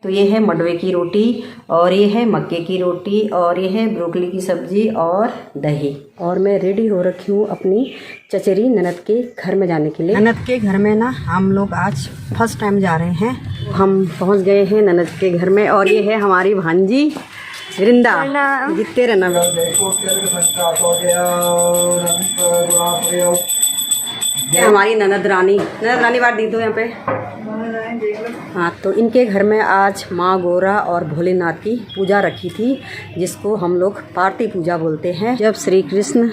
तो ये है मंडवे की रोटी और ये है मक्के की रोटी और ये है ब्रोकली की सब्जी और दही। और मैं रेडी हो रखी हूँ अपनी चचेरी ननद के घर में जाने के लिए। ननद के घर में ना हम लोग आज फर्स्ट टाइम जा रहे हैं। हम पहुँच गए हैं ननद के घर में और ये है हमारी भांजी वृंदा। जीतते रहना। हमारी ननद रानी बात दी दो यहाँ पे। हाँ, तो इनके घर में आज माँ गौरा और भोलेनाथ की पूजा रखी थी, जिसको हम लोग पार्टी पूजा बोलते हैं। जब श्री कृष्ण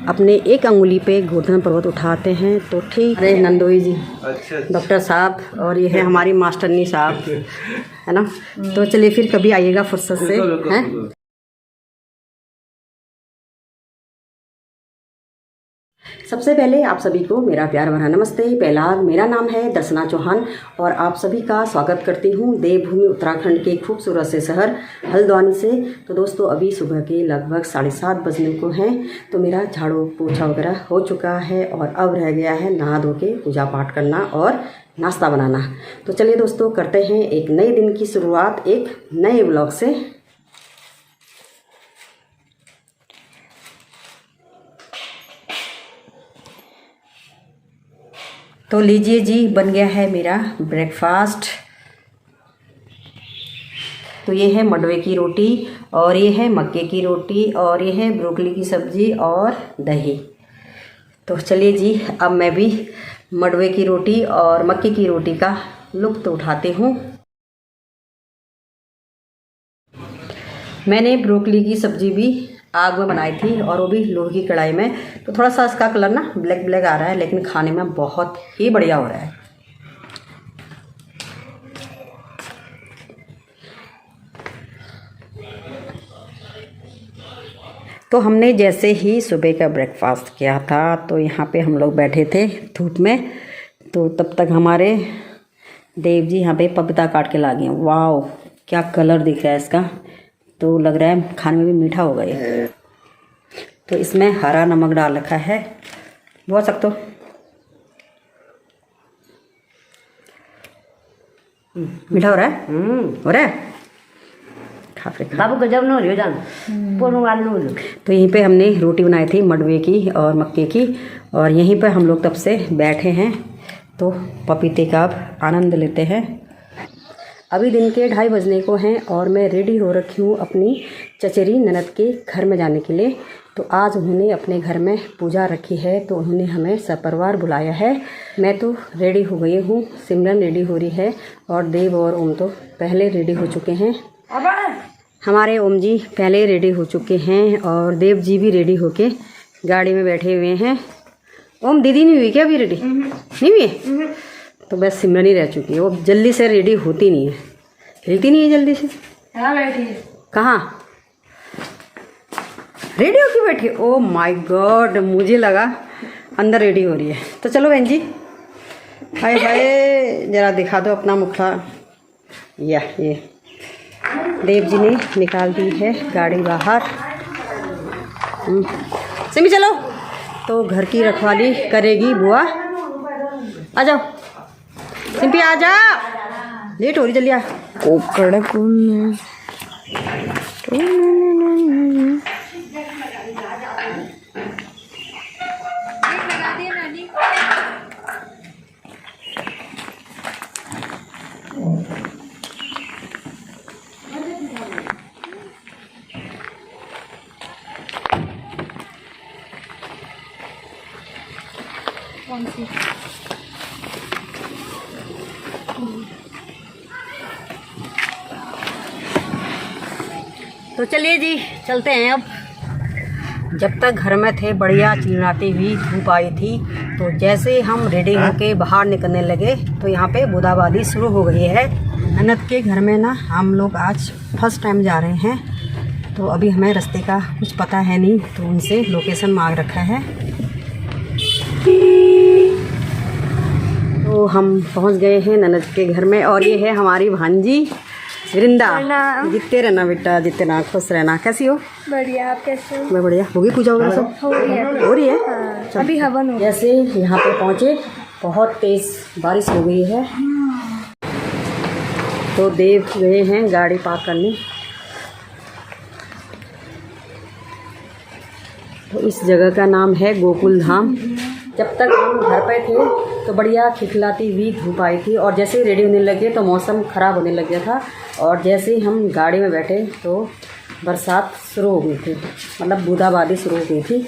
अपने एक अंगुली पे गोवर्धन पर्वत उठाते हैं तो ठीक। अरे नंदोई जी, डॉक्टर साहब, और ये है हमारी मास्टरनी साहब, है ना। तो चलिए फिर कभी आइएगा फुर्सत से, हैं। सबसे पहले आप सभी को मेरा प्यार भरा नमस्ते। पहला मेरा नाम है दर्शना चौहान और आप सभी का स्वागत करती हूँ देवभूमि उत्तराखंड के खूबसूरत से शहर हल्द्वानी से। तो दोस्तों, अभी सुबह के लगभग 7:30 बजने को हैं। तो मेरा झाड़ू पोछा वगैरह हो चुका है और अब रह गया है नहा धो के पूजा पाठ करना और नाश्ता बनाना। तो चलिए दोस्तों, करते हैं एक नए दिन की शुरुआत एक नए ब्लॉग से। तो लीजिए जी, बन गया है मेरा ब्रेकफास्ट। तो ये है मंडवे की रोटी और ये है मक्के की रोटी और ये है ब्रोकली की सब्जी और दही। तो चलिए जी, अब मैं भी मंडवे की रोटी और मक्के की रोटी का लुत्फ़ उठाती हूँ। मैंने ब्रोकली की सब्जी भी आग में बनाई थी और वो भी लोहे की कढ़ाई में। तो थोड़ा सा इसका कलर ना ब्लैक ब्लैक आ रहा है, लेकिन खाने में बहुत ही बढ़िया हो रहा है। तो हमने जैसे ही सुबह का ब्रेकफास्ट किया था तो यहाँ पे हम लोग बैठे थे धूप में। तो तब तक हमारे देव जी यहाँ पे पपीता काट के ला गए। वाह, क्या कलर दिख रहा है इसका। तो लग रहा है खाने में भी मीठा होगा ये। तो इसमें हरा नमक डाल रखा है, बोल सकते हो। मीठा हो रहा है, हो रहा है। बाबू को जब हो जान। तो यहीं पे हमने रोटी बनाई थी मंडवे की और मक्के की, और यहीं पे हम लोग तब से बैठे हैं। तो पपीते का अब आनंद लेते हैं। अभी दिन के 2:30 बजने को हैं और मैं रेडी हो रखी हूँ अपनी चचेरी ननद के घर में जाने के लिए। तो आज उन्होंने अपने घर में पूजा रखी है, तो उन्होंने हमें सपरिवार बुलाया है। मैं तो रेडी हो गई हूँ, सिमरन रेडी हो रही है और देव और ओम तो पहले रेडी हो चुके हैं। हमारे ओम जी पहले रेडी हो चुके हैं और देव जी भी रेडी होके गाड़ी में बैठे हुए हैं। ओम, दीदी नहीं हुई क्या अभी रेडी? नहीं हुई है? तो बस सिमरन ही रह चुकी है। वो जल्दी से रेडी होती नहीं है, हिलती नहीं है जल्दी से। कहाँ रेडी होके बैठी? ओ माय गॉड, मुझे लगा अंदर रेडी हो रही है। तो चलो बहन जी, हाय हाय, जरा दिखा दो अपना मुखड़ा। ये देव जी ने निकाल दी है गाड़ी बाहर। सिमी चलो। तो घर की रखवाली करेगी बुआ। आ जाओ सिंपी, आ जा, लेट हो रही, जल्दी आ। तो चलिए जी, चलते हैं अब। जब तक घर में थे बढ़िया चिलनाती हुई धूप आई थी, तो जैसे हम रेडी होके बाहर निकलने लगे तो यहाँ पे बूंदाबांदी शुरू हो गई है। ननद के घर में ना हम लोग आज फर्स्ट टाइम जा रहे हैं, तो अभी हमें रास्ते का कुछ पता है नहीं, तो उनसे लोकेशन मांग रखा है। तो हम पहुँच गए हैं ननद के घर में और ये है हमारी भांजी वृंदा। जीतते रहना बेटा, जीतते रहना, खुश रहना। कैसी हो? बढ़िया, आप कैसे हो? मैं बढ़िया। होगी पूजा वगैरह सब? हो रही है। हाँ, अभी हवन हो। जैसे यहाँ पे पहुँचे बहुत तेज बारिश हो गई है। तो देव गए हैं गाड़ी पार्क करने। तो इस जगह का नाम है गोकुल धाम। जब तक हम घर पे थे तो बढ़िया खिलखिलाती हुई धूप आई थी, और जैसे ही रेडी होने लगे तो मौसम ख़राब होने लग गया था, और जैसे ही हम गाड़ी में बैठे तो बरसात शुरू हो गई थी, मतलब बूंदाबांदी शुरू हो गई थी।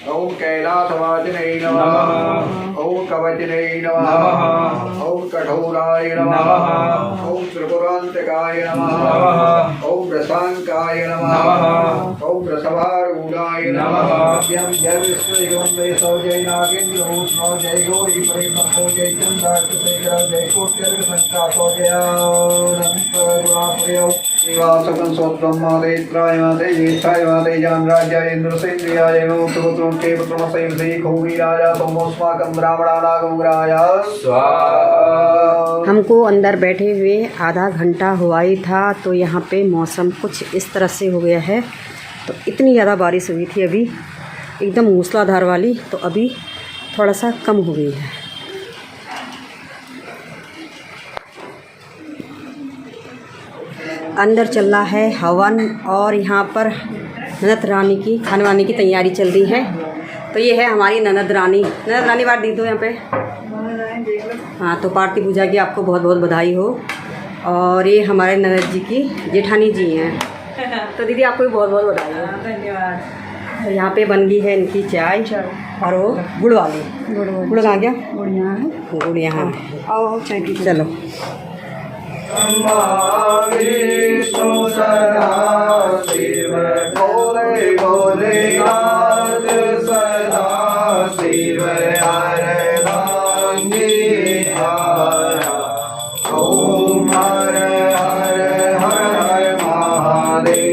ओम कैलासवासिने नमः। ओम कवचने नमः। ओम कठोराय नमः। ओम त्रिपुरांतकाय नमः। ओम रसांकाय नमः। ओम रसवारूढ़ाय नमः। यम जय विष्णु वंदे सौजय नागेंद्र भूषण जय गौरी परिमल जय चंद्रार्कशेखर जय कोट्यर्क संका सौजय अनंत गुणाप्रिय निवासकं सोत्ब्रह्मा देत्राय माते ज्येष्ठाय माते जानराज्याय इंद्रसेन्द्रियाय नमो के पुत्रमसैव श्री खूबी राजा तमोस्माकं ब्राह्मणानागमुग्राय स्वाहा। हमको अंदर बैठे हुए आधा घंटा हुआ ही था, तो यहाँ पे मौसम कुछ इस तरह से हो गया है। तो इतनी ज़्यादा बारिश हुई थी अभी, एकदम मूसलाधार वाली, तो अभी थोड़ा सा कम हो गई है। अंदर चल रहा है हवन, और यहाँ पर ननद रानी की खाने वाने की तैयारी चल रही है। तो ये है हमारी ननद रानी। ननद रानी बात दी दो यहाँ पे। हाँ, तो पार्टी पूजा की आपको बहुत बहुत बधाई हो। और ये हमारे ननद जी की जेठानी जी हैं। तो दीदी आपको भी बहुत बहुत बधाई हो। धन्यवाद। तो यहाँ पे बन गई है इनकी चाय, और वो गुड़ वाली। गुड़ कहाँ गया? गुड़ यहाँ है। गुड़ यहाँ है। आओ चाय पी। चलो। विष्णु सदा शिव भोले भोलेनाथ सदा शिव हर भांगे हारा। ओम हर हर हर हर महादेव।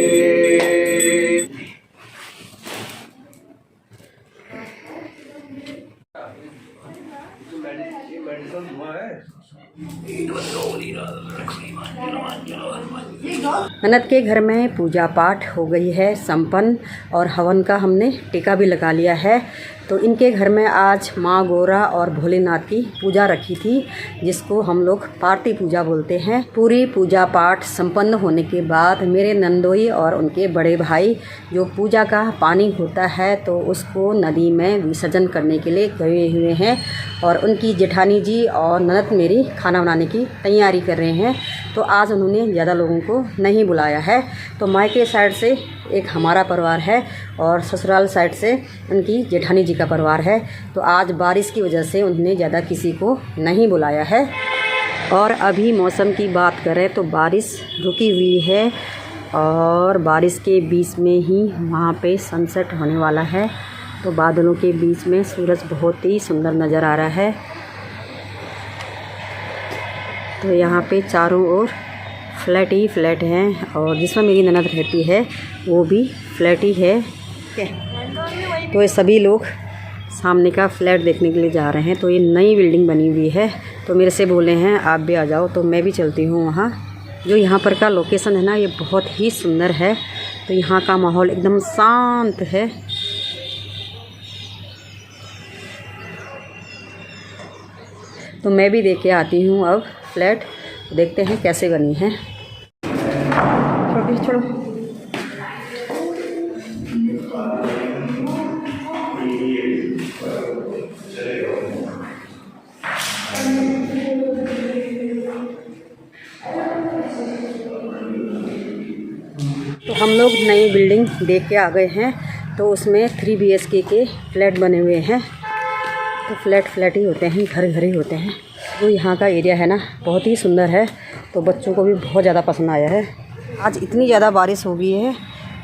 ननद के घर में पूजा पाठ हो गई है संपन्न, और हवन का हमने टीका भी लगा लिया है। तो इनके घर में आज माँ गौरा और भोलेनाथ की पूजा रखी थी, जिसको हम लोग पार्टी पूजा बोलते हैं। पूरी पूजा पाठ संपन्न होने के बाद मेरे नंदोई और उनके बड़े भाई जो पूजा का पानी होता है तो उसको नदी में विसर्जन करने के लिए गए हुए हैं, और उनकी जेठानी जी और ननद मेरी खाना बनाने की तैयारी कर रहे हैं। तो आज उन्होंने ज़्यादा लोगों को नहीं बुलाया है। तो मायके साइड से एक हमारा परिवार है, और ससुराल साइड से उनकी जेठानी जी का परिवार है। तो आज बारिश की वजह से उन्होंने ज़्यादा किसी को नहीं बुलाया है। और अभी मौसम की बात करें तो बारिश रुकी हुई है, और बारिश के बीच में ही वहाँ पे सनसेट होने वाला है। तो बादलों के बीच में सूरज बहुत ही सुंदर नज़र आ रहा है। तो यहाँ पे चारों ओर फ्लैट ही फ्लैट हैं, और जिसमें मेरी ननद रहती है वो भी फ्लैट ही है। तो ये सभी लोग सामने का फ्लैट देखने के लिए जा रहे हैं। तो ये नई बिल्डिंग बनी हुई है, तो मेरे से बोले हैं आप भी आ जाओ, तो मैं भी चलती हूँ वहाँ। जो यहाँ पर का लोकेशन है ना, ये बहुत ही सुंदर है। तो यहाँ का माहौल एकदम शांत है। तो मैं भी देख के आती हूँ अब फ्लैट, देखते हैं कैसे बनी है। छोड़ो। तो हम लोग नई बिल्डिंग देख के आ गए हैं। तो उसमें 3 BHK के फ्लैट बने हुए हैं। तो फ्लैट ही होते हैं, घर ही होते हैं। जो यहाँ का एरिया है ना, बहुत ही सुंदर है। तो बच्चों को भी बहुत ज़्यादा पसंद आया है। आज इतनी ज़्यादा बारिश हो गई है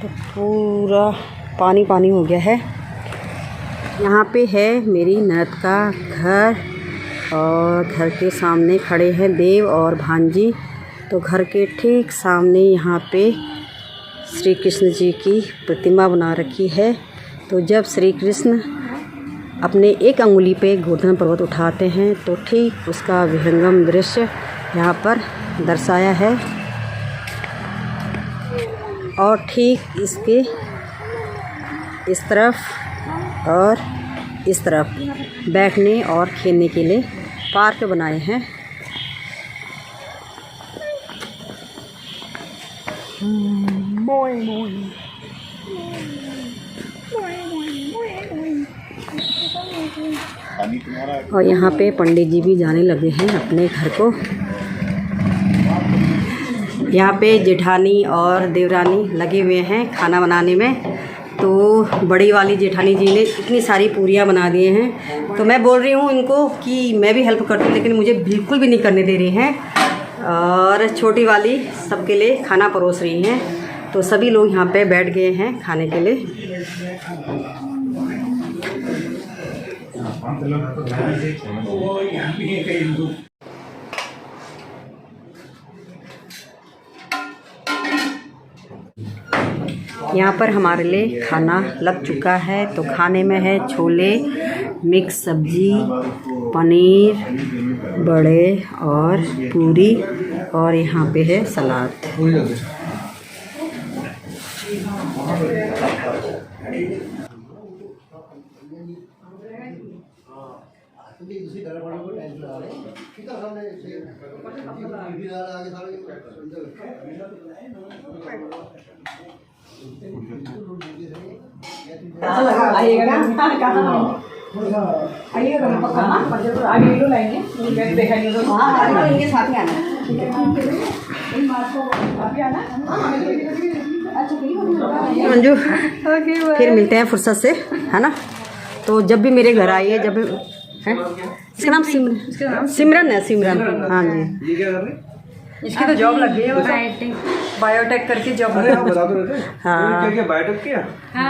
तो पूरा पानी हो गया है। यहाँ पे है मेरी ननद का घर, और घर के सामने खड़े हैं देव और भांजी। तो घर के ठीक सामने यहाँ पे श्री कृष्ण जी की प्रतिमा बना रखी है। तो जब श्री कृष्ण अपने एक अंगुली पे गोवर्धन पर्वत उठाते हैं तो ठीक उसका विहंगम दृश्य यहाँ पर दर्शाया है। और ठीक इसके इस तरफ और इस तरफ बैठने और खेलने के लिए पार्क बनाए हैं। और यहाँ पे पंडित जी भी जाने लगे हैं अपने घर को। यहाँ पे जेठानी और देवरानी लगे हुए हैं खाना बनाने में। तो बड़ी वाली जेठानी जी ने इतनी सारी पूरियाँ बना दिए हैं, तो मैं बोल रही हूँ इनको कि मैं भी हेल्प करती हूँ, लेकिन मुझे बिल्कुल भी नहीं करने दे रही हैं। और छोटी वाली सबके लिए खाना परोस रही हैं। तो सभी लोग यहाँ पे बैठ गए हैं खाने के लिए। यहाँ पर हमारे लिए खाना लग चुका है। तो खाने में है छोले, मिक्स सब्जी, पनीर, बड़े और पूरी, और यहाँ पे है सलाद। आइएगा ना, कहाँ आइएगा तो पक्का ना, जरूर आगे लो लाएंगे, दिखाएंगे तो। हाँ, इनके साथ ही आना। मंजू, फिर मिलते हैं फुर्सत से, है ना। तो जब भी मेरे घर आइए, जब भी है, इसका नाम सिमरन है, सिमरन। हाँ जी, इसकी तो जॉब लग गई है, बायोटेक करके जॉब लगी। हाँ, बायोटेक किया।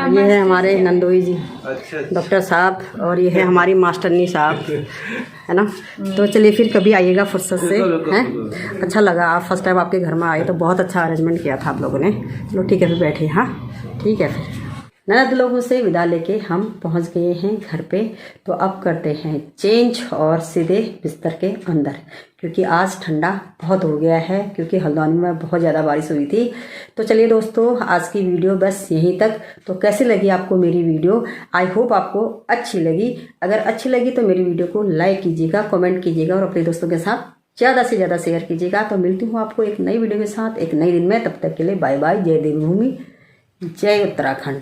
ये है हमारे नंदोई जी, अच्छा, डॉक्टर साहब, और ये है हमारी मास्टरनी साहब, है ना। तो चलिए फिर कभी आइएगा फुर्सत से, हैं। अच्छा लगा, आप फर्स्ट टाइम आपके घर में आए तो बहुत अच्छा अरेंजमेंट किया था आप लोगों ने। चलो ठीक है, फिर बैठे। हाँ ठीक है। फिर ननद लोगों से विदा लेके हम पहुंच गए हैं घर पे। तो अब करते हैं चेंज और सीधे बिस्तर के अंदर, क्योंकि आज ठंडा बहुत हो गया है, क्योंकि हल्द्वानी में बहुत ज़्यादा बारिश हुई थी। तो चलिए दोस्तों, आज की वीडियो बस यहीं तक। तो कैसी लगी आपको मेरी वीडियो? आई होप आपको अच्छी लगी। अगर अच्छी लगी तो मेरी वीडियो को लाइक कीजिएगा, कमेंट कीजिएगा और अपने दोस्तों के साथ ज़्यादा से ज़्यादा शेयर कीजिएगा। तो मिलती हूँ आपको एक नई वीडियो के साथ एक नई दिन में। तब तक के लिए बाय बाय। जय देवभूमि, जय उत्तराखंड।